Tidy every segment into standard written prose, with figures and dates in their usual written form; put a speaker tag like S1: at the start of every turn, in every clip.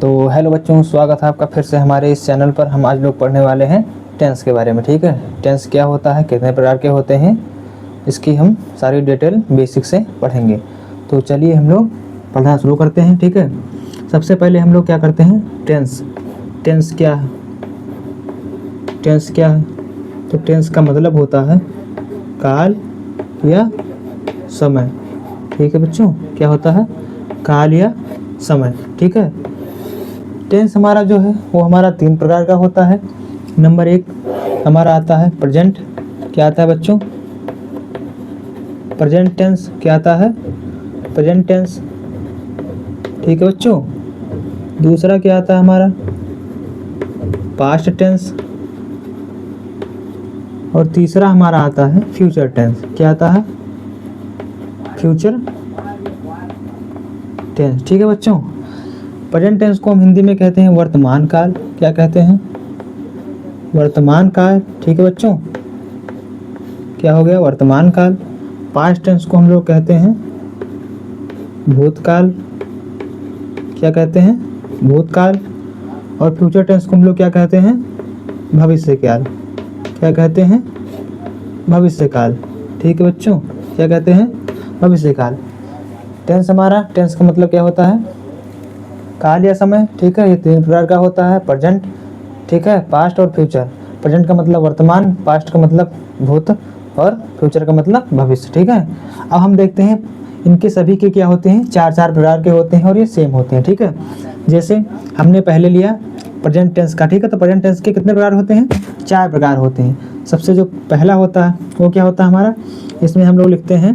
S1: तो हेलो बच्चों, स्वागत है आपका फिर से हमारे इस चैनल पर। हम आज लोग पढ़ने वाले हैं टेंस के बारे में। ठीक है, टेंस क्या होता है, कितने प्रकार के होते हैं, इसकी हम सारी डिटेल बेसिक से पढ़ेंगे। तो चलिए हम लोग पढ़ना शुरू करते हैं। ठीक है, सबसे पहले हम लोग क्या करते हैं, टेंस। टेंस क्या है? टेंस क्या है? तो टेंस का मतलब होता है काल या समय। ठीक है बच्चों, क्या होता है? काल या समय। ठीक है, टेंस हमारा जो है वो हमारा 3 प्रकार का होता है। नंबर 1 हमारा आता है प्रेजेंट। क्या आता है बच्चों? Present tense. क्या आता है? Present tense. ठीक है बच्चों। दूसरा क्या आता है हमारा? Past tense. और तीसरा हमारा आता है फ्यूचर टेंस। क्या आता है? Future tense. ठीक है बच्चों, प्रेजेंट टेंस को हम हिंदी में कहते हैं वर्तमान काल। क्या कहते हैं? वर्तमान काल। ठीक है बच्चों, क्या हो गया? वर्तमान काल। पास्ट टेंस को हम लोग कहते हैं भूतकाल। क्या कहते हैं? भूतकाल। और फ्यूचर टेंस को हम लोग क्या कहते हैं? भविष्यकाल। क्या कहते हैं? भविष्यकाल। ठीक है बच्चों, क्या कहते हैं? भविष्यकाल। टेंस हमारा, टेंस का मतलब क्या होता है? काल या समय। ठीक है, ये 3 प्रकार का होता है, प्रेजेंट, ठीक है, पास्ट और फ्यूचर। प्रेजेंट का मतलब वर्तमान, पास्ट का मतलब भूत और फ्यूचर का मतलब भविष्य। ठीक है, अब हम देखते हैं इनके सभी के क्या होते हैं, 4 प्रकार के होते हैं और ये सेम होते हैं। ठीक है, जैसे हमने पहले लिया प्रेजेंट टेंस का। ठीक है, तो प्रेजेंट टेंस के कितने प्रकार होते हैं? 4 प्रकार होते हैं। सबसे जो पहला होता है वो क्या होता है हमारा, इसमें हम लोग लिखते हैं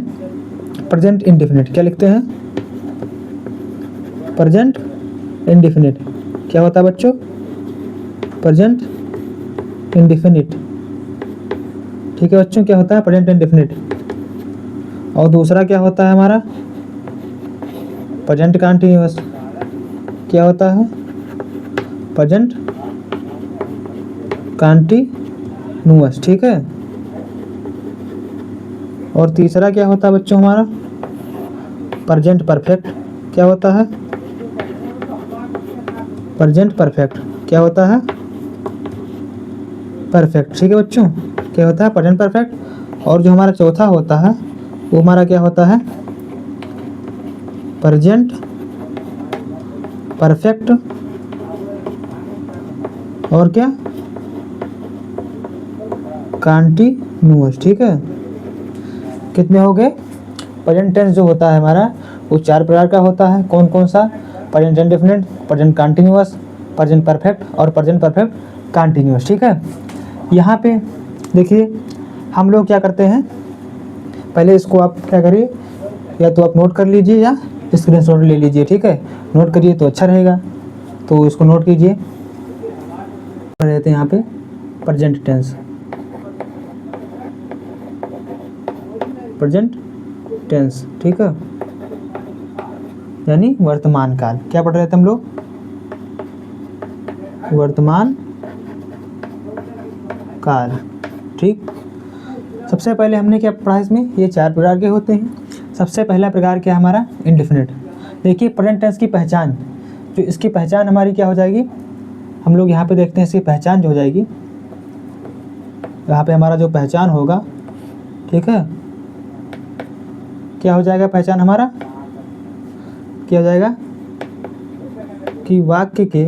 S1: प्रेजेंट इंडेफिनिट। क्या लिखते हैं? Present indefinite. क्या होता है बच्चों? Present indefinite. ठीक है बच्चों, क्या होता है? Present indefinite. और दूसरा क्या होता है हमारा? Present continuous. क्या होता है? Present continuous. ठीक है, और तीसरा क्या होता है बच्चों हमारा? Present perfect. क्या होता है? Present perfect. क्या होता है? परफेक्ट। ठीक है बच्चों, क्या होता है? Present perfect. और जो हमारा चौथा होता है वो हमारा क्या होता है? Present perfect. और क्या? कंटीन्यूअस। ठीक है, कितने हो गए? प्रेजेंट टेंस जो होता है हमारा वो 4 प्रकार का होता है। कौन कौन सा? Present indefinite, present continuous, present perfect और प्रेजेंट परफेक्ट कंटीन्यूअस। ठीक है, यहाँ पे देखिए हम लोग क्या करते हैं, पहले इसको आप क्या करिए, या तो आप नोट कर लीजिए या स्क्रीनशॉट ले लीजिए। ठीक है, नोट करिए तो अच्छा रहेगा, तो इसको नोट कीजिए। रहते हैं यहाँ पे प्रेजेंट टेंस। प्रेजेंट टेंस, ठीक है, यानी वर्तमान काल। क्या पढ़ रहे थे हम लोग? वर्तमान काल। ठीक, सबसे पहले हमने क्या पढ़ा इसमें? ये 4 प्रकार के होते हैं। सबसे पहला प्रकार क्या है हमारा? इंडेफिनिट। देखिए प्रेजेंट टेंस की पहचान, जो इसकी पहचान हमारी क्या हो जाएगी, हम लोग यहाँ पे देखते हैं इसकी पहचान जो हो जाएगी, यहाँ पे हमारा जो पहचान होगा, ठीक है, क्या हो जाएगा पहचान हमारा? क्या हो जाएगा कि वाक्य के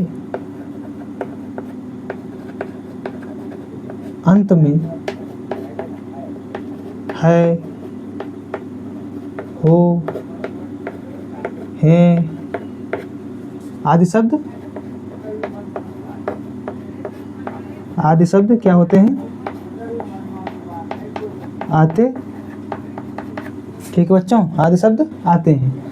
S1: अंत में है, हो, हैं आदि शब्द, आदि शब्द क्या होते हैं? आते। ठीक है बच्चों, आदि शब्द आते हैं।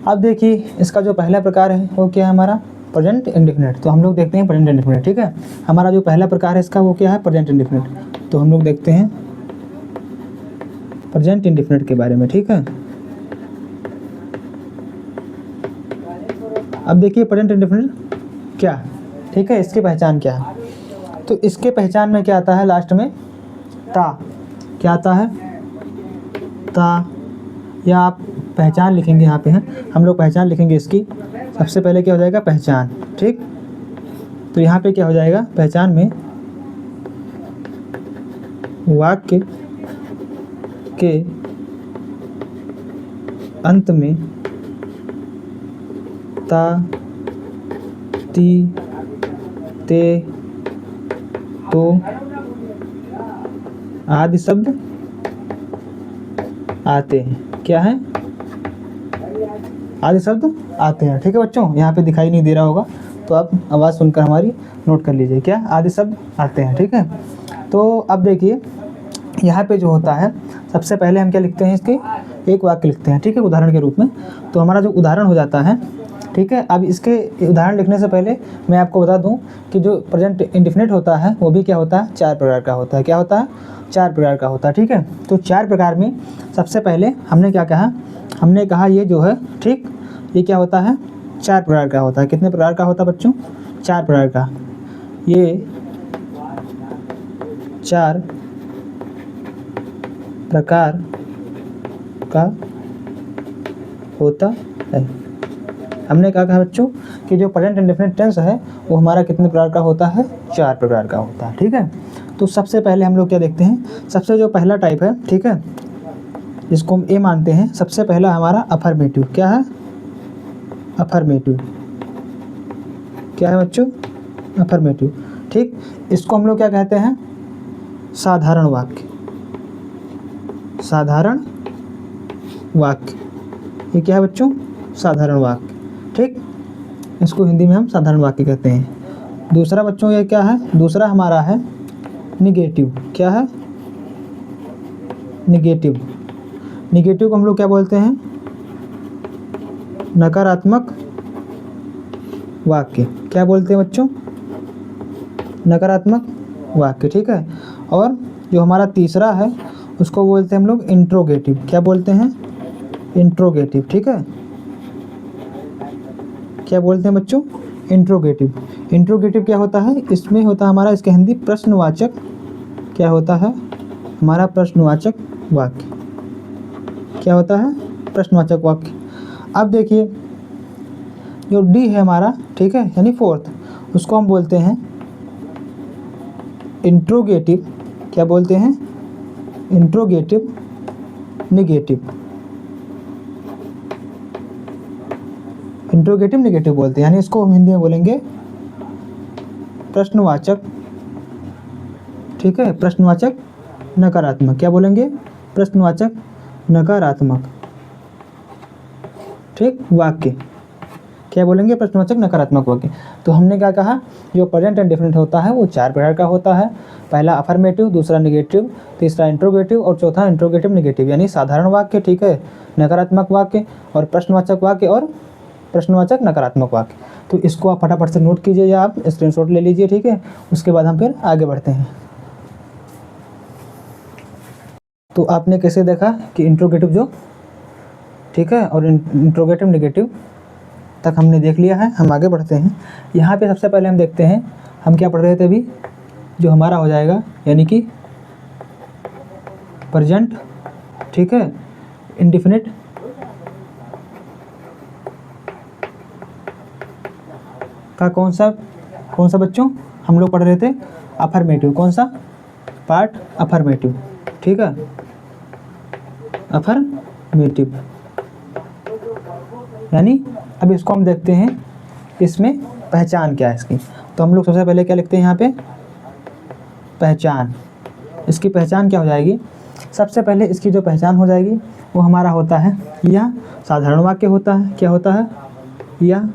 S1: अब देखिए इसका जो पहला प्रकार है वो क्या है हमारा? Present indefinite. तो हम लोग देखते हैं प्रेजेंट इंडेफिनिट। ठीक है, हमारा जो पहला प्रकार है इसका वो क्या है? Present indefinite. तो हम लोग देखते हैं प्रेजेंट इंडेफिनिट के बारे में। ठीक है, अब देखिए प्रेजेंट इंडेफिनिट क्या है। ठीक है, इसकी पहचान क्या है? तो इसके पहचान में क्या आता है? लास्ट में ता। क्या आता है? ता, या आप पहचान लिखेंगे, यहाँ पे हैं हम लोग पहचान लिखेंगे इसकी सबसे पहले क्या हो जाएगा, पहचान। ठीक, तो यहाँ पे क्या हो जाएगा, पहचान में वाक्य के अंत में ता, ती, ते, तो आदि शब्द आते हैं। क्या है, आदि शब्द आते हैं। ठीक है बच्चों, यहाँ पे दिखाई नहीं दे रहा होगा तो आप आवाज़ सुनकर हमारी नोट कर लीजिए, क्या आदि शब्द आते हैं। ठीक है, तो अब देखिए यहाँ पे जो होता है, सबसे पहले हम क्या लिखते हैं, इसके एक वाक्य लिखते हैं। ठीक है, उदाहरण के रूप में। तो हमारा जो उदाहरण हो जाता है, ठीक है। अब इसके उदाहरण लिखने से पहले मैं आपको बता दूं कि जो प्रेजेंट इंडेफिनिट होता है वो भी क्या होता है, 4 प्रकार का होता है। क्या होता है, 4 प्रकार का होता है। ठीक है, तो 4 प्रकार में सबसे पहले हमने क्या कहा, हमने कहा ये जो है, ठीक, ये क्या होता है, 4 प्रकार का होता है। कितने प्रकार का होता है बच्चों, 4 प्रकार का। ये 4 प्रकार का होता है। हमने क्या कहा बच्चों कि जो प्रेजेंट इंडेफिनिट टेंस है वो हमारा कितने प्रकार का होता है, 4 प्रकार का होता है। ठीक है, तो सबसे पहले हम लोग क्या देखते हैं, सबसे जो पहला टाइप है, ठीक है, जिसको हम ए मानते हैं, सबसे पहला हमारा अफर्मेटिव। क्या है, अफर्मेटिव। क्या है बच्चों, अफर्मेटिव। ठीक, इसको हम लोग क्या कहते हैं, साधारण वाक्य। साधारण वाक्य, ये क्या है बच्चों, साधारण वाक्य। ठीक, इसको हिंदी में हम साधारण वाक्य कहते हैं। दूसरा बच्चों ये क्या है, दूसरा हमारा है निगेटिव। क्या है, निगेटिव। निगेटिव को हम लोग क्या बोलते हैं, नकारात्मक वाक्य। क्या बोलते हैं बच्चों, नकारात्मक वाक्य। ठीक है, और जो हमारा तीसरा है उसको बोलते हैं हम लोग इंट्रोगेटिव। क्या बोलते हैं, इंट्रोगेटिव। ठीक है, क्या बोलते हैं बच्चों, इंट्रोगेटिव। इंट्रोगेटिव क्या होता है, इसमें होता है हमारा, इसके हिंदी प्रश्नवाचक। क्या होता है हमारा, प्रश्नवाचक वाक्य। क्या होता है, प्रश्नवाचक वाक्य। अब देखिए जो डी है हमारा, ठीक है, यानी फोर्थ, उसको हम बोलते हैं इंट्रोगेटिव। क्या बोलते हैं, इंट्रोगेटिव निगेटिव। इंट्रोगेटिव निगेटिव बोलते हैं, यानी इसको हम हिंदी में बोलेंगे प्रश्नवाचक। ठीक है, प्रश्नवाचक नकारात्मक। क्या बोलेंगे, प्रश्नवाचक नकारात्मक। ठीक, वाक्य। क्या बोलेंगे, प्रश्नवाचक नकारात्मक वाक्य। तो हमने क्या कहा, जो प्रेजेंट इंडेफिनिट होता है वो 4 प्रकार का होता है। पहला अफर्मेटिव, दूसरा निगेटिव, तीसरा इंट्रोगेटिव और चौथा इंट्रोगेटिव निगेटिव, यानी साधारण वाक्य, ठीक है, नकारात्मक वाक्य और प्रश्नवाचक वाक्य और प्रश्नवाचक नकारात्मक वाक्य। तो इसको आप फटाफट से नोट कीजिए या आप स्क्रीनशॉट ले लीजिए। ठीक है, उसके बाद हम फिर आगे बढ़ते हैं। तो आपने कैसे देखा कि इंट्रोगेटिव जो, ठीक है, और इंट्रोगेटिव निगेटिव तक हमने देख लिया है। हम आगे बढ़ते हैं। यहाँ पे सबसे पहले हम देखते हैं, हम क्या पढ़ रहे थे अभी, जो हमारा हो जाएगा यानी कि प्रेजेंट, ठीक है, इंडेफिनिट का कौन सा बच्चों हम लोग पढ़ रहे थे, अफर्मेटिव। कौन सा पार्ट, अफर्मेटिव। ठीक है, अफर्मेटिव, यानी अब इसको हम देखते हैं, इसमें पहचान क्या है इसकी। तो हम लोग सबसे पहले क्या लिखते हैं यहाँ पे, पहचान। इसकी पहचान क्या हो जाएगी, सबसे पहले इसकी जो पहचान हो जाएगी वो हमारा होता है, यह साधारण वाक्य होता है। क्या होता है, यह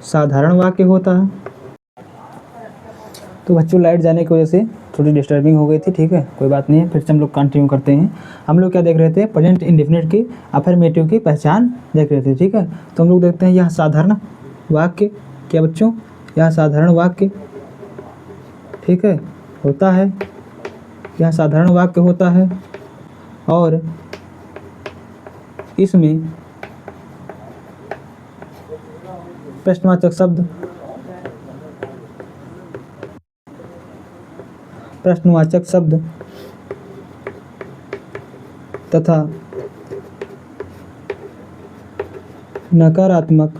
S1: साधारण वाक्य होता है। तो बच्चों लाइट जाने की वजह से थोड़ी डिस्टर्बिंग हो गई थी, ठीक है, कोई बात नहीं है, फिर से हम लोग कंटिन्यू करते हैं। हम लोग क्या देख रहे थे, प्रेजेंट इंडेफिनिट की अफर्मेटिव की पहचान देख रहे थे। ठीक है, तो हम लोग देखते हैं यह साधारण वाक्य। क्या बच्चों, यह साधारण वाक्य, ठीक है, होता है, यह साधारण वाक्य होता है और इसमें प्रश्नवाचक शब्द, प्रश्नवाचक शब्द तथा नकारात्मक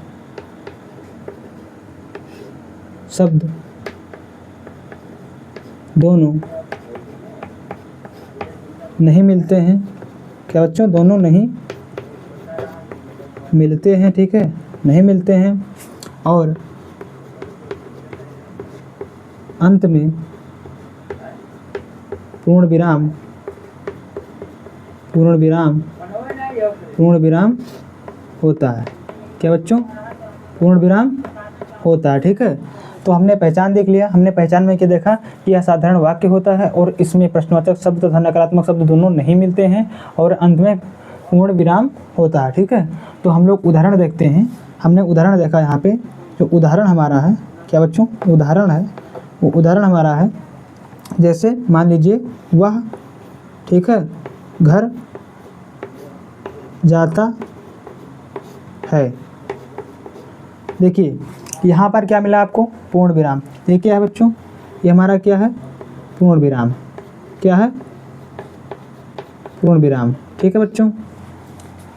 S1: शब्द दोनों नहीं मिलते हैं। क्या बच्चों? दोनों नहीं मिलते हैं, ठीक है, नहीं मिलते हैं। और अंत में पूर्ण विराम होता है। क्या बच्चों? पूर्ण विराम होता है, ठीक है। तो हमने पहचान देख लिया। हमने पहचान में क्या देखा कि यह साधारण वाक्य होता है और इसमें प्रश्नवाचक शब्द तथा नकारात्मक शब्द दोनों नहीं मिलते हैं और अंत में पूर्ण विराम होता है, ठीक है। तो हम लोग उदाहरण देखते हैं। हमने उदाहरण देखा यहाँ पे, जो उदाहरण हमारा है, क्या बच्चों? उदाहरण है, वो उदाहरण हमारा है जैसे मान लीजिए वह, ठीक है, घर जाता है। देखिए यहाँ पर क्या मिला आपको? पूर्ण विराम। ये क्या है बच्चों? ये हमारा क्या है? पूर्ण विराम। क्या है? पूर्ण विराम, ठीक है बच्चों।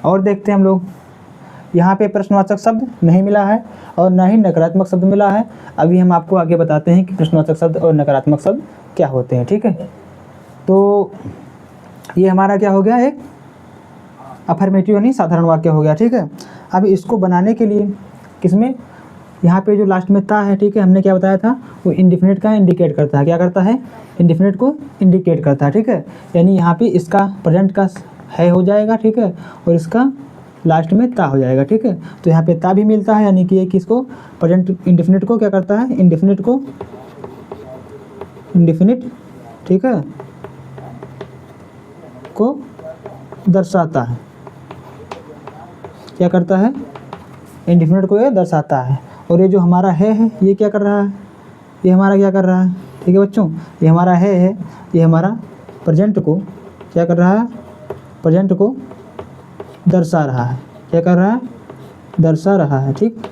S1: और देखते हैं हम लोग, यहाँ पे प्रश्नवाचक शब्द नहीं मिला है और ना ही नकारात्मक शब्द मिला है। अभी हम आपको आगे बताते हैं कि प्रश्नवाचक शब्द और नकारात्मक शब्द क्या होते हैं, ठीक है। तो ये हमारा क्या हो गया? एक अफर्मेटिव यानी साधारण वाक्य हो गया, ठीक है। अब इसको बनाने के लिए किसमें, यहाँ पे जो लास्ट में ता है, ठीक है, हमने क्या बताया था, वो इंडिफिनिट का इंडिकेट करता है। क्या करता है? इंडिफिनिट को इंडिकेट करता है, ठीक है। यानी यहाँ पे इसका प्रेजेंट का है हो जाएगा, ठीक है, और इसका लास्ट में ता हो जाएगा, ठीक है। तो यहाँ पे ता भी मिलता है, यानी कि ये किसको, प्रेजेंट इंडिफिनिट को क्या करता है? इंडिफिनिट, ठीक है, को दर्शाता है। क्या करता है? इंडिफिनिट को ये दर्शाता है। और ये जो हमारा है ये क्या कर रहा है? ये हमारा क्या कर रहा है? ठीक है बच्चों, ये हमारा है, ये हमारा प्रेजेंट को क्या कर रहा है? प्रेजेंट को दर्शा रहा है। क्या कर रहा है? दर्शा रहा है, ठीक।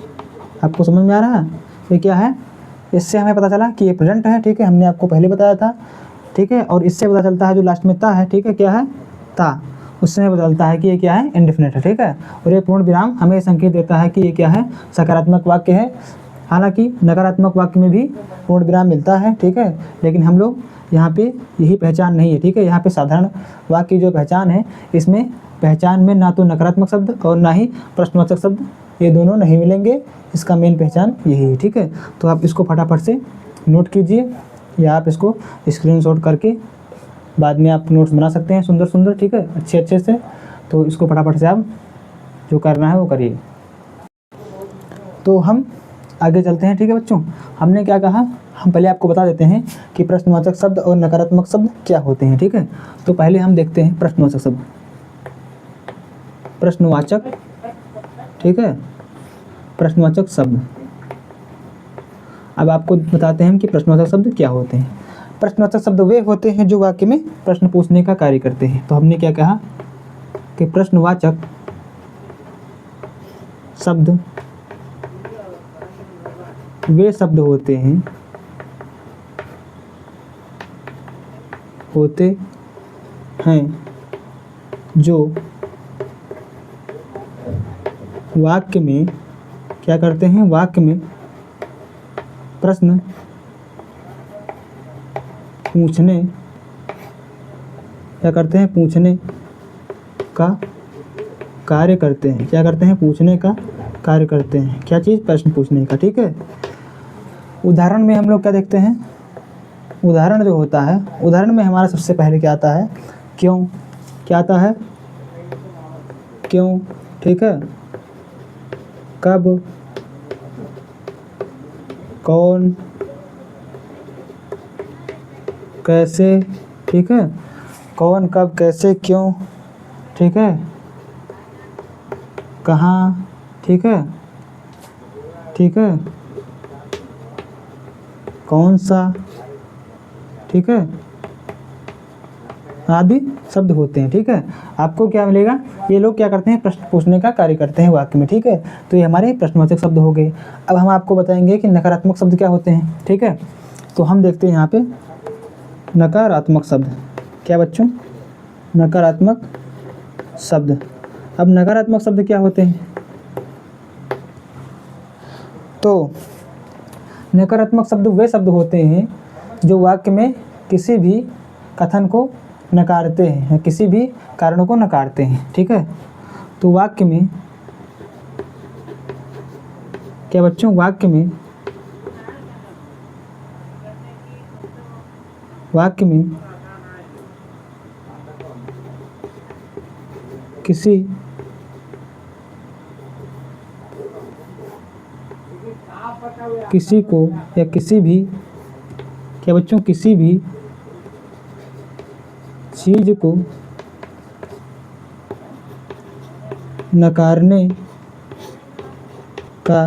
S1: आपको समझ में आ रहा है? ये क्या है? इससे हमें पता चला कि ये प्रेजेंट है, ठीक है, हमने आपको पहले बताया था, ठीक है। और इससे पता चलता है जो लास्ट में ता है, ठीक है, क्या है? ता। उससे हमें पता चलता है कि ये क्या है? इंडेफिनिट है, ठीक है। और ये पूर्ण विराम हमें संकेत देता है कि ये क्या है? सकारात्मक वाक्य है। हालांकि नकारात्मक वाक्य में भी पूर्ण विराम मिलता है, ठीक है, लेकिन हम लोग यहाँ पे यही पहचान नहीं है, ठीक है। यहाँ पे साधारण वाक्य की जो पहचान है, इसमें पहचान में ना तो नकारात्मक शब्द और ना ही प्रश्नवाचक शब्द, ये दोनों नहीं मिलेंगे। इसका मेन पहचान यही है, ठीक है। तो आप इसको फटाफट से नोट कीजिए या आप इसको स्क्रीनशॉट करके बाद में आप नोट्स बना सकते हैं सुंदर सुंदर, ठीक है, अच्छे से। तो इसको फटाफट से आप जो करना है वो करिए। तो हम आगे चलते हैं, ठीक है बच्चों। हमने क्या कहा, हम पहले आपको बता देते हैं कि प्रश्नवाचक शब्द और नकारात्मक शब्द क्या होते हैं, ठीक है। तो पहले हम देखते हैं प्रश्नवाचक शब्द। प्रश्नवाचक, ठीक है, प्रश्नवाचक शब्द। अब आपको बताते हैं कि प्रश्नवाचक शब्द क्या होते हैं। प्रश्नवाचक शब्द वे होते हैं जो वाक्य में प्रश्न पूछने का कार्य करते हैं। तो हमने क्या कहा कि प्रश्नवाचक शब्द वे शब्द होते हैं जो वाक्य में क्या करते हैं? वाक्य में प्रश्न पूछने क्या करते हैं? पूछने का कार्य करते हैं। क्या करते हैं? पूछने का कार्य करते हैं। क्या चीज़? प्रश्न पूछने का, ठीक है। उदाहरण में हम लोग क्या देखते हैं? उदाहरण जो होता है, उदाहरण में हमारा सबसे पहले क्या आता है? क्यों। क्या आता है? क्यों, ठीक है, कब, कौन, कैसे, ठीक है, कौन, कब, कैसे, क्यों, ठीक है, कहाँ, ठीक है, ठीक है, कौन सा, ठीक है, आदि शब्द होते हैं, ठीक है। आपको क्या मिलेगा? ये लोग क्या करते हैं? प्रश्न पूछने का कार्य करते हैं वाक्य में, ठीक है। तो ये हमारे प्रश्नवाचक शब्द हो गए। अब हम आपको बताएंगे कि नकारात्मक शब्द क्या होते हैं, ठीक है। तो हम देखते हैं यहाँ पे नकारात्मक शब्द। क्या बच्चों? नकारात्मक शब्द। अब नकारात्मक शब्द क्या होते हैं? तो नकारात्मक शब्द वे शब्द होते हैं जो वाक्य में किसी भी कथन को नकारते हैं या किसी भी कारण को नकारते हैं, ठीक है। तो वाक्य में क्या बच्चों, वाक्य में किसी को या किसी भी, क्या बच्चों, किसी भी चीज को नकारने का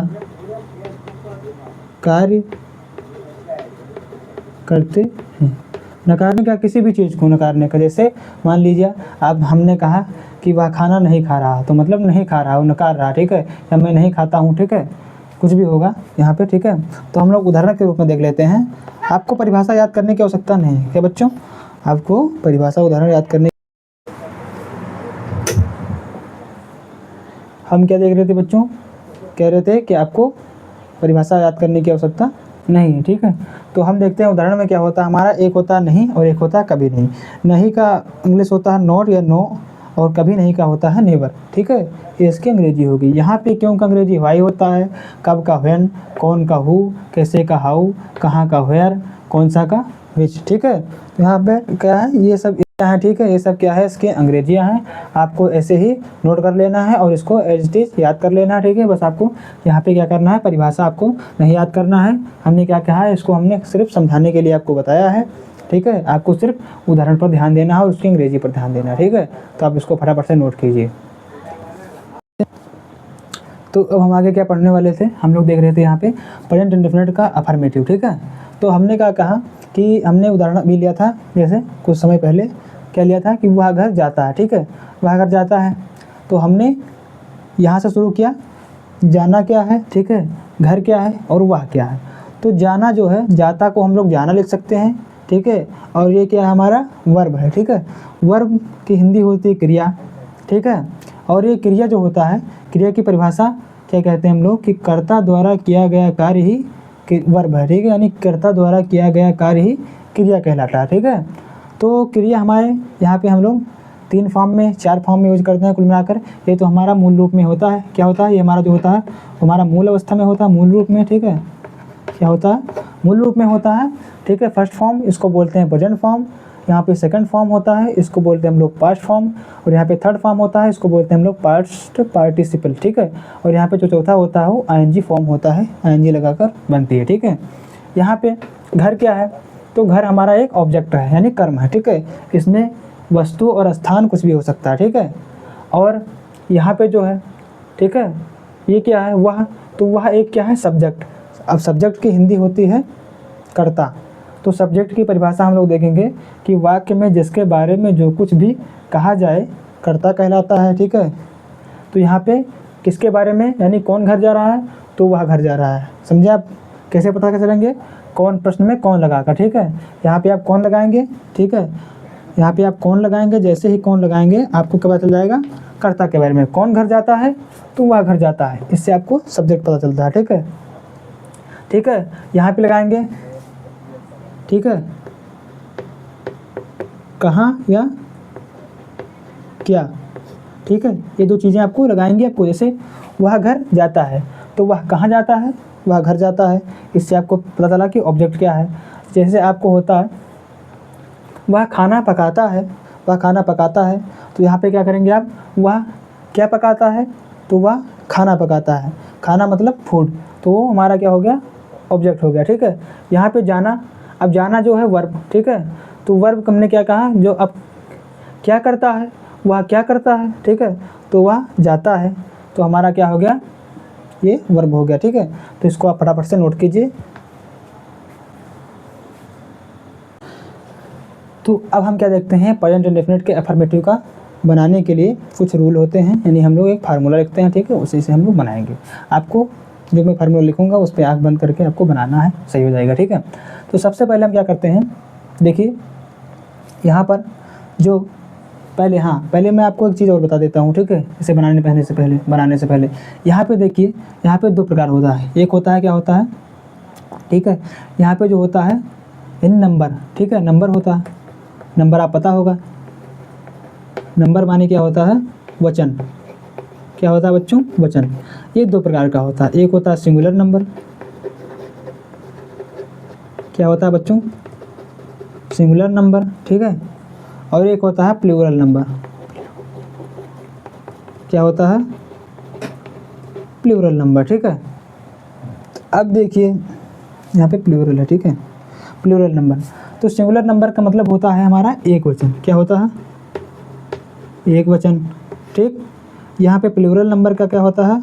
S1: कार्य करते हैं। नकारने का, किसी भी चीज़ को नकारने का, जैसे मान लीजिए अब हमने कहा कि वह खाना नहीं खा रहा, तो मतलब नहीं खा रहा, वो नकार रहा, ठीक है। या मैं नहीं खाता हूँ, ठीक है, कुछ भी होगा यहाँ पे, ठीक है। तो हम लोग उदाहरण के रूप में देख लेते हैं। आपको परिभाषा याद करने की आवश्यकता नहीं है, क्या बच्चों, आपको परिभाषा उदाहरण याद करने, हम क्या देख रहे थे बच्चों, कह रहे थे कि आपको परिभाषा याद करने की आवश्यकता नहीं है, ठीक है। तो हम देखते हैं उदाहरण में क्या होता है हमारा। एक होता है नहीं और एक होता है कभी नहीं। नहीं का इंग्लिश होता है नॉट या नो, और कभी नहीं का होता है नेवर, ठीक है। ये इसकी अंग्रेजी होगी। यहाँ पे क्यों का अंग्रेजी वाई होता है, कब का व्हेन, कौन का हु, कैसे का हाउ, कहाँ का वेयर, कौन सा का विच, ठीक है। तो यहाँ पे क्या है, ये सब क्या है, ठीक है, ये सब क्या है, इसके अंग्रेजियाँ हैं। आपको ऐसे ही नोट कर लेना है और इसको एज इट इज याद कर लेना है, ठीक है। बस आपको यहाँ पे क्या करना है, परिभाषा आपको नहीं याद करना है। हमने क्या कहा है, इसको हमने सिर्फ समझाने के लिए आपको बताया है, ठीक है। आपको सिर्फ उदाहरण पर ध्यान देना है और उसकी अंग्रेजी पर ध्यान देना है, ठीक है। तो आप इसको फटाफट से नोट कीजिए। तो अब हम आगे क्या पढ़ने वाले थे, हम लोग देख रहे थे यहाँ पे प्रेजेंट इंडेफिनिट का अफर्मेटिव, ठीक है। तो हमने क्या कहा कि हमने उदाहरण भी लिया था, जैसे कुछ समय पहले क्या लिया था कि वह घर जाता है, ठीक है, वह घर जाता है। तो हमने यहाँ से शुरू किया, जाना क्या है, ठीक है, घर क्या है और वह क्या है। तो जाना जो है, जाता को हम लोग जाना लिख सकते हैं, ठीक है। और ये क्या है, हमारा वर्ब है, ठीक है। वर्ब की हिंदी होती है क्रिया, ठीक है। और ये क्रिया जो होता है, क्रिया की परिभाषा क्या कहते हैं हम लोग कि कर्ता द्वारा किया गया कार्य ही वर्ब है, ठीक है। यानी कर्ता द्वारा किया गया कार्य ही क्रिया कहलाता है, ठीक है। तो क्रिया हमारे यहाँ पे हम लोग 3 फॉर्म में 4 फॉर्म में यूज करते हैं कुल मिलाकर। ये तो हमारा मूल रूप में होता है, क्या होता है, ये हमारा जो होता है हमारा मूल अवस्था में होता है, मूल रूप में, ठीक है। क्या होता है, मूल रूप में होता है, ठीक है। फर्स्ट फॉर्म इसको बोलते हैं प्रेजेंट फॉर्म। यहाँ पे सेकंड फॉर्म होता है, इसको बोलते हैं हम लोग पास्ट फॉर्म। और यहाँ पे थर्ड फॉर्म होता है, इसको बोलते हैं हम लोग पास्ट पार्टिसिपल, ठीक है। और यहाँ पे जो चौथा होता है वो आईएनजी फॉर्म होता है, आईएनजी लगाकर बनती है, ठीक है। यहाँ पे घर क्या है, तो घर हमारा एक ऑब्जेक्ट है, यानी कर्म है, ठीक है। इसमें वस्तु और स्थान कुछ भी हो सकता है, ठीक है। और यहाँ पे जो है, ठीक है, ये क्या है, वह, तो वह एक क्या है, सब्जेक्ट। अब सब्जेक्ट की हिंदी होती है कर्ता। तो सब्जेक्ट की परिभाषा हम लोग देखेंगे कि वाक्य में जिसके बारे में जो कुछ भी कहा जाए कर्ता कहलाता है, ठीक है। तो यहाँ पे किसके बारे में, यानी कौन घर जा रहा है, तो वह घर जा रहा है, समझे आप। कैसे पता कर चलेंगे, कौन प्रश्न में कौन लगाकर, ठीक है। यहाँ पे आप कौन लगाएंगे, ठीक है, यहाँ पे आप कौन लगाएंगे, जैसे ही कौन लगाएंगे आपको क्या पता चल जाएगा, कर्ता के बारे में। कौन घर जाता है, तो वह घर जाता है, इससे आपको सब्जेक्ट पता चलता है, ठीक है, ठीक है। यहाँ पे लगाएंगे, ठीक है, कहाँ या क्या, ठीक है। ये 2 चीज़ें आपको लगाएंगे आपको। जैसे वह घर जाता है, तो वह कहाँ जाता है, वह घर जाता है, इससे आपको पता चला कि ऑब्जेक्ट क्या है। जैसे आपको होता है वह खाना पकाता है, वह खाना पकाता है, तो यहाँ पे क्या करेंगे आप, वह क्या पकाता है, तो वह खाना पकाता है। खाना मतलब फूड, तो वो हमारा क्या हो गया, ऑब्जेक्ट हो गया, ठीक है। यहाँ पे जाना, अब जाना जो है वर्ब, ठीक है। तो वर्ब हमने क्या कहा, जो अब क्या करता है, वह क्या करता है, ठीक है, तो वह जाता है, तो हमारा क्या हो गया, ये वर्ब हो गया, ठीक है। तो इसको आप फटाफट से नोट कीजिए। तो अब हम क्या देखते हैं, प्रेजेंट इंडेफिनिट के अफर्मेटिव का बनाने के लिए कुछ रूल होते हैं, यानी हम लोग एक फार्मूला लिखते हैं, ठीक है, उसी से हम लोग बनाएंगे। आपको जो मैं फार्मूला लिखूंगा उस पर आँख बंद करके आपको बनाना है, सही हो जाएगा, ठीक है। तो सबसे पहले हम क्या करते हैं, देखिए यहाँ पर जो पहले मैं आपको एक चीज़ और बता देता हूँ, ठीक है, इसे बनाने से पहले यहाँ पे देखिए, यहाँ पे 2 प्रकार होता है। एक होता है क्या होता है, ठीक है, यहाँ पे जो होता है इन नंबर, ठीक है, नंबर होता है, नंबर आप पता होगा, नंबर माने क्या होता है, वचन, क्या होता है बच्चों, वचन। ये 2 प्रकार का होता है, एक होता है सिंगुलर नंबर, क्या होता है बच्चों, सिंगुलर नंबर, ठीक है, और एक होता है प्लूरल नंबर, क्या होता है, प्लूरल नंबर, ठीक है। अब देखिए यहाँ पे प्लूरल है, ठीक है, प्लूरल नंबर। तो सिंगुलर नंबर का मतलब होता है हमारा एक वचन, क्या होता है, एक वचन, ठीक। यहाँ पे प्लूरल नंबर का क्या होता है,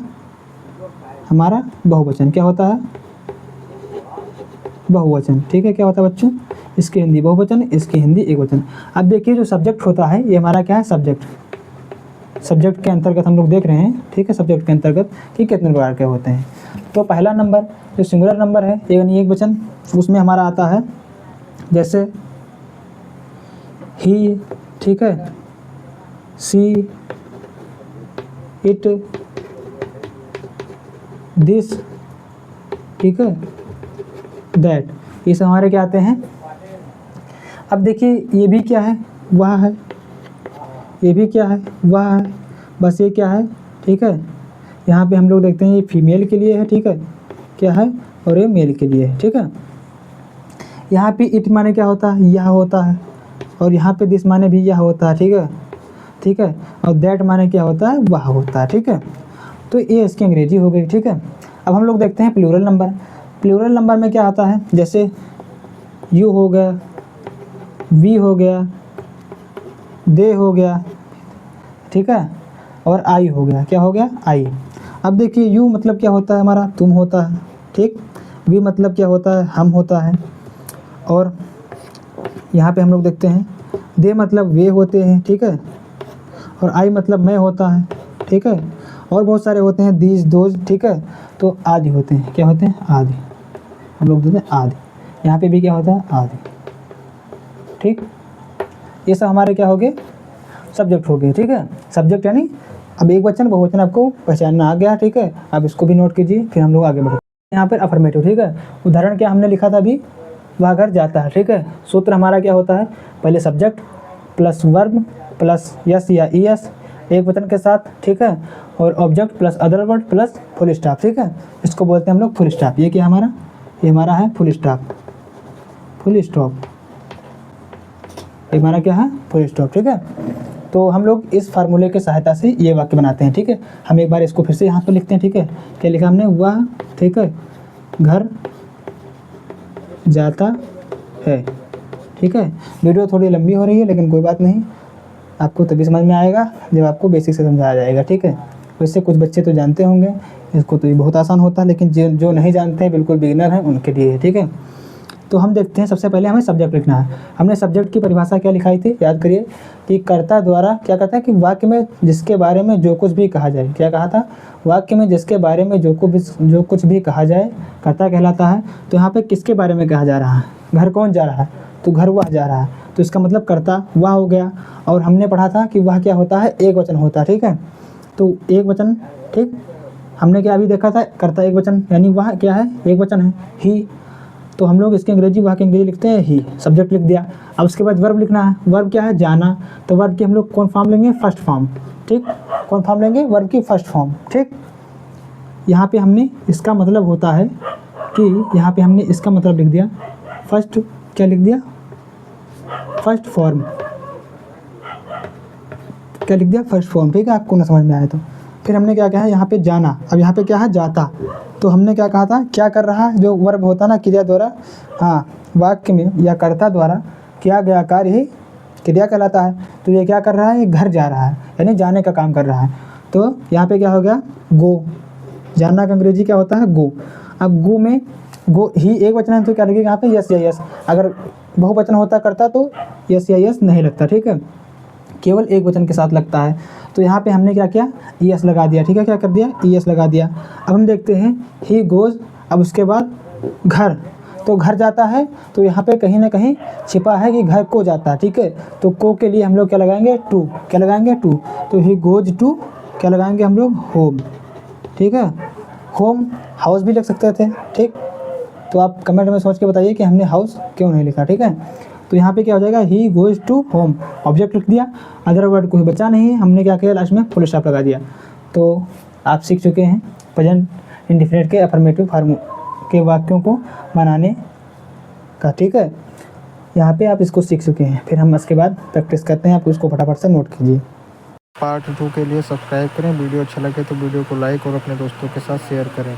S1: हमारा बहुवचन, क्या होता है, बहुवचन, ठीक है। क्या होता है बच्चों, इसकी हिंदी बहुवचन, इसकी हिंदी एक वचन। अब देखिए जो सब्जेक्ट होता है ये हमारा क्या है, सब्जेक्ट के अंतर्गत हम लोग देख रहे हैं, ठीक है, सब्जेक्ट के अंतर्गत कि कितने प्रकार के होते हैं। तो पहला नंबर जो सिंगुलर नंबर है यानी एक वचन, उसमें हमारा आता है जैसे ही, ठीक है, सी, इट, दिस, ठीक है, दैट, ये सब हमारे क्या आते हैं। अब देखिए ये भी क्या है, वह है, ये भी क्या है, वह है, बस ये क्या है, ठीक है। यहाँ पे हम लोग देखते हैं ये फीमेल के लिए है, ठीक है, क्या है, और ये मेल के लिए है, ठीक है। यहाँ पे इट माने क्या होता है, यह होता है, और यहाँ पे दिस माने भी यह होता है, ठीक है, ठीक है, और दैट माने क्या होता है, वह होता है, ठीक है। तो ये इसकी अंग्रेजी हो गई, ठीक है। अब हम लोग देखते हैं प्लूरल नंबर। प्लूरल नंबर में क्या आता है, जैसे यू हो गया, वी हो गया, दे हो गया, ठीक है, और आई हो गया, क्या हो गया, आई। अब देखिए यू मतलब क्या होता है हमारा, तुम होता है, ठीक। वी मतलब क्या होता है, हम होता है, और यहाँ पे हम लोग देखते हैं दे मतलब वे होते हैं, ठीक है, और आई मतलब मैं होता है, ठीक है, और बहुत सारे होते हैं, दीज, दोज, ठीक है। तो आदि होते हैं, क्या होते हैं, आदि, हम लोग देते हैं आदि। यहाँ पे भी क्या होता है, आदि, ठीक। ये सब हमारे क्या हो गए, सब्जेक्ट हो गए, ठीक है। सब्जेक्ट यानी अब एक वचन बहुवचन आपको पहचानना आ गया, ठीक है। आप इसको भी नोट कीजिए, फिर हम लोग आगे बढ़ते हैं। यहाँ पर अफर्मेटिव, ठीक है, उदाहरण क्या हमने लिखा था अभी, वह घर जाता है, ठीक है। सूत्र हमारा क्या होता है, पहले subject plus verb plus yes या ई एस एक वचन के साथ, ठीक है, और object plus other word plus full stop, ठीक है। इसको बोलते हैं हम लोग फुल स्टॉप। ये क्या हमारा, ये हमारा है फुल स्टॉप, फुल स्टॉप, ये हमारा क्या है, फुल स्टॉप, ठीक है। तो हम लोग इस फार्मूले की सहायता से ये वाक्य बनाते हैं, ठीक है। हम एक बार इसको फिर से यहाँ पर लिखते हैं, ठीक है। क्या लिखा हमने, वह, ठीक है, घर जाता है, ठीक है। वीडियो थोड़ी लंबी हो रही है लेकिन कोई बात नहीं, आपको तभी समझ में आएगा जब आपको बेसिक से समझाया जाएगा, ठीक है। वैसे कुछ बच्चे तो जानते होंगे इसको, तो ये बहुत आसान होता है, लेकिन जो नहीं जानते हैं, बिल्कुल बिगिनर हैं, उनके लिए, ठीक है। तो हम देखते हैं, सबसे पहले हमें सब्जेक्ट लिखना है। हमने सब्जेक्ट की परिभाषा क्या लिखाई थी, याद करिए, कि कर्ता द्वारा क्या कहता है कि वाक्य में जिसके बारे में जो कुछ भी कहा जाए, क्या कहा था, वाक्य में जिसके बारे में जो कुछ भी कहा जाए कर्ता कहलाता है। तो यहाँ पे किसके बारे में कहा जा रहा है, घर कौन जा रहा है, तो घर वह जा रहा है, तो इसका मतलब कर्ता वह हो गया। और हमने पढ़ा था कि वह क्या होता है, एक वचन होता है, ठीक है। तो एक वचन, ठीक, हमने क्या अभी देखा था, कर्ता एक वचन यानी वह क्या है, एक वचन है, ही। तो हम लोग इसके अंग्रेजी, वह की अंग्रेजी लिखते हैं ही, सब्जेक्ट लिख दिया। अब उसके बाद वर्ब लिखना है, वर्ब क्या है, जाना। तो वर्ब की हम लोग कौन फॉर्म लेंगे, फर्स्ट फॉर्म, ठीक, कौन फॉर्म लेंगे, वर्ब की फर्स्ट फॉर्म, ठीक। यहाँ पे हमने इसका मतलब होता है कि यहाँ पे हमने इसका मतलब लिख दिया, फर्स्ट क्या लिख दिया, फर्स्ट फॉर्म, क्या लिख दिया, फर्स्ट फॉर्म, ठीक है। आपको ना समझ में आए तो फिर हमने क्या कहा है, यहाँ पे जाना। अब यहाँ पे क्या है, जाता। तो हमने क्या कहा था, क्या कर रहा है, जो वर्ब होता है ना, क्रिया द्वारा, हाँ, वाक्य में या कर्ता द्वारा किया गया कार्य ही क्रिया कहलाता है। तो ये क्या कर रहा है, घर जा रहा है, यानी जाने का काम कर रहा है। तो यहाँ पे क्या हो गया, गो, जाना का अंग्रेजी क्या होता है, गो। अब गो में गो ही एक वचन है, तो क्या लगेगा यहाँ पे, यस या यस। अगर बहुवचन होता करता तो यस या यस नहीं लगता, ठीक है, केवल एक वचन के साथ लगता है। तो यहाँ पे हमने क्या किया, ई एस लगा दिया, ठीक है, क्या कर दिया, ई एस लगा दिया। अब हम देखते हैं ही गोज, अब उसके बाद घर। तो घर जाता है, तो यहाँ पे कहीं ना कहीं छिपा है कि घर को जाता है, ठीक है। तो को के लिए हम लोग क्या लगाएंगे, टू, क्या लगाएंगे, टू। तो ही गोज टू क्या लगाएंगे हम लोग, होम, ठीक है। होम हाउस भी लिख सकते थे, ठीक। तो आप कमेंट में सोच के बताइए कि हमने हाउस क्यों नहीं लिखा, ठीक है। तो यहाँ पे क्या हो जाएगा, he goes to home, object लिख दिया, अदर वर्ड कोई बचा नहीं, हमने क्या किया, लास्ट में फुल स्टॉप लगा दिया। तो आप सीख चुके हैं प्रेजेंट इंडेफिनिट के अफर्मेटिव फॉर्म के वाक्यों को बनाने का, ठीक है। यहाँ पे आप इसको सीख चुके हैं, फिर हम इसके बाद प्रैक्टिस करते हैं। आप इसको फटाफट से नोट कीजिए।
S2: पार्ट 2 के लिए सब्सक्राइब करें। वीडियो अच्छा लगे तो वीडियो को लाइक और अपने दोस्तों के साथ शेयर करें।